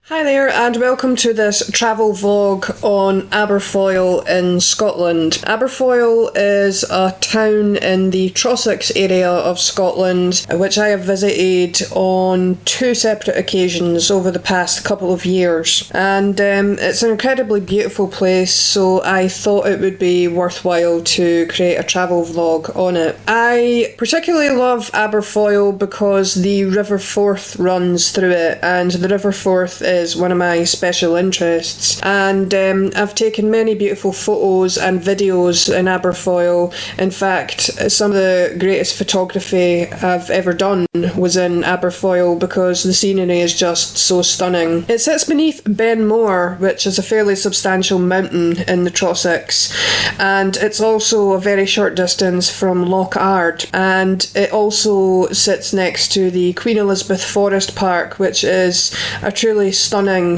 Hi there, and welcome to this travel vlog on Aberfoyle in Scotland. Aberfoyle is a town in the Trossachs area of Scotland, which I have visited on two separate occasions over the past couple of years. And it's an incredibly beautiful place, so I thought it would be worthwhile to create a travel vlog on it. I particularly love Aberfoyle because the River Forth runs through it, and the River Forth is one of my special interests, and I've taken many beautiful photos and videos in Aberfoyle. In fact, some of the greatest photography I've ever done was in Aberfoyle because the scenery is just so stunning. It sits beneath Ben More, which is a fairly substantial mountain in the Trossachs, and it's also a very short distance from Loch Ard, and it also sits next to the Queen Elizabeth Forest Park, which is a truly stunning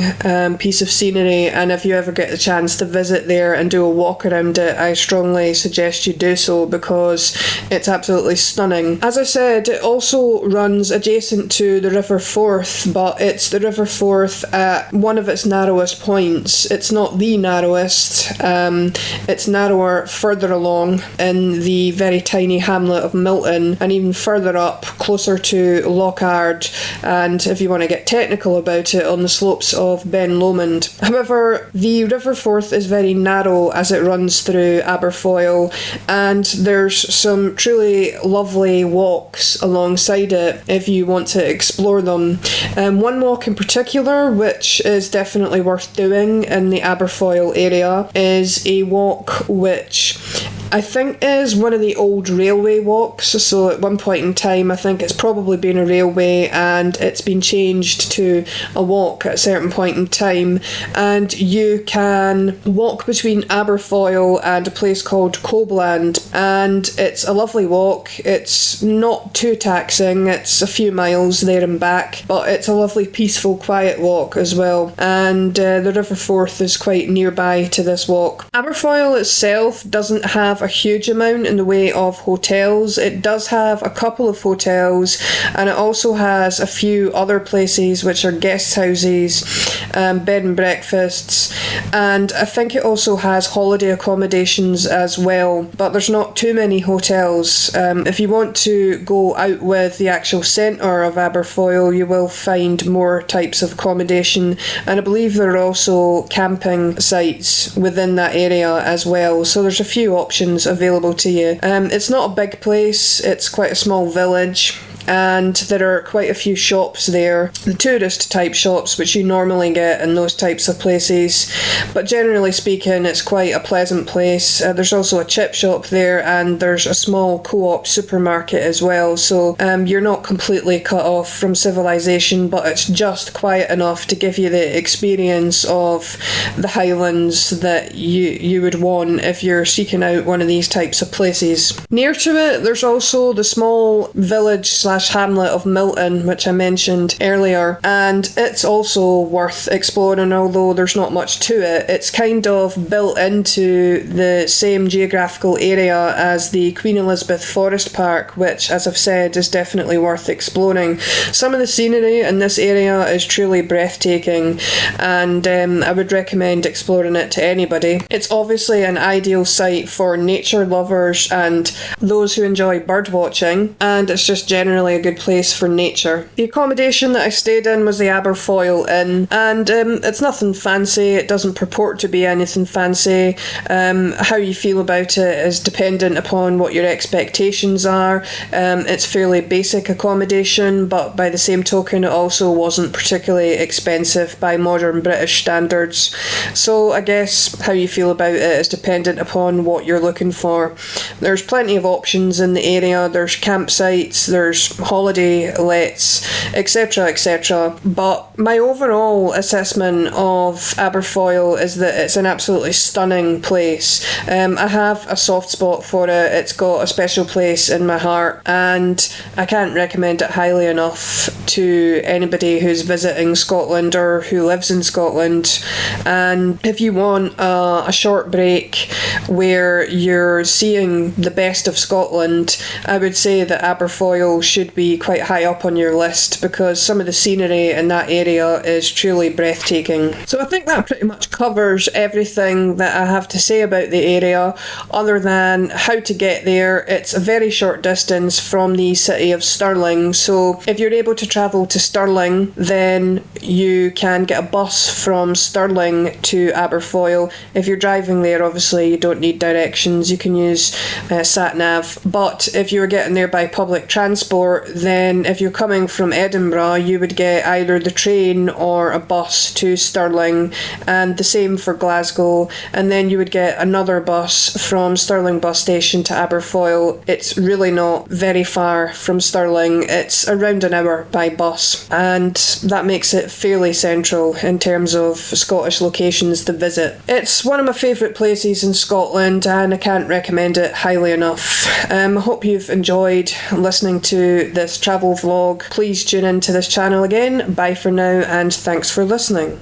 piece of scenery, and if you ever get the chance to visit there and do a walk around it, I strongly suggest you do so because it's absolutely stunning. As I said, it also runs adjacent to the River Forth, but it's the River Forth at one of its narrowest points. It's not the narrowest, it's narrower further along in the very tiny hamlet of Milton, and even further up closer to Loch Ard, and if you want to get technical about it, on the slopes of Ben Lomond. However, the River Forth is very narrow as it runs through Aberfoyle, and there's some truly lovely walks alongside it if you want to explore them. One walk in particular, which is definitely worth doing in the Aberfoyle area, is a walk which I think is one of the old railway walks. So at one point in time, I think it's probably been a railway and it's been changed to a walk at a certain point in time, and you can walk between Aberfoyle and a place called Cobland, and it's a lovely walk. It's not too taxing, it's a few miles there and back, but it's a lovely peaceful quiet walk as well, and the River Forth is quite nearby to this walk. Aberfoyle itself doesn't have a huge amount in the way of hotels. It does have a couple of hotels, and it also has a few other places which are guest houses, bed and breakfasts, and I think it also has holiday accommodations as well, but there's not too many hotels. If you want to go out with the actual centre of Aberfoyle, you will find more types of accommodation, and I believe there are also camping sites within that area as well, so there's a few options available to you. It's not a big place, it's quite a small village, and there are quite a few shops there, the tourist type shops which you normally get in those types of places, but generally speaking it's quite a pleasant place. There's also a chip shop there, and there's a small co-op supermarket as well, so you're not completely cut off from civilization, but it's just quiet enough to give you the experience of the Highlands that you would want if you're seeking out one of these types of places. Near to it there's also the small village hamlet of Milton, which I mentioned earlier, and it's also worth exploring. Although there's not much to it, it's kind of built into the same geographical area as the Queen Elizabeth Forest Park, which, as I've said, is definitely worth exploring. Some of the scenery in this area is truly breathtaking, and I would recommend exploring it to anybody. It's obviously an ideal site for nature lovers and those who enjoy bird watching, and it's just generally a good place for nature. The accommodation that I stayed in was the Aberfoyle Inn, and it's nothing fancy, it doesn't purport to be anything fancy. How you feel about it is dependent upon what your expectations are. It's fairly basic accommodation, but by the same token it also wasn't particularly expensive by modern British standards. So I guess how you feel about it is dependent upon what you're looking for. There's plenty of options in the area, there's campsites, there's holiday lets, etc, etc, but my overall assessment of Aberfoyle is that it's an absolutely stunning place. I have a soft spot for it, it's got a special place in my heart, and I can't recommend it highly enough to anybody who's visiting Scotland or who lives in Scotland. And if you want a short break where you're seeing the best of Scotland, I would say that Aberfoyle should be quite high up on your list, because some of the scenery in that area is truly breathtaking. So I think that pretty much covers everything that I have to say about the area, other than how to get there. It's a very short distance from the city of Stirling, so if you're able to travel to Stirling, then you can get a bus from Stirling to Aberfoyle. If you're driving there, obviously you don't need directions, you can use sat-nav, but if you're getting there by public transport, then if you're coming from Edinburgh, you would get either the train or a bus to Stirling, and the same for Glasgow, and then you would get another bus from Stirling bus station to Aberfoyle. It's really not very far from Stirling, it's around an hour by bus, and that makes it fairly central in terms of Scottish locations to visit. It's one of my favourite places in Scotland, and I can't recommend it highly enough. I hope you've enjoyed listening to this travel vlog. Please tune into this channel again. Bye for now, and thanks for listening.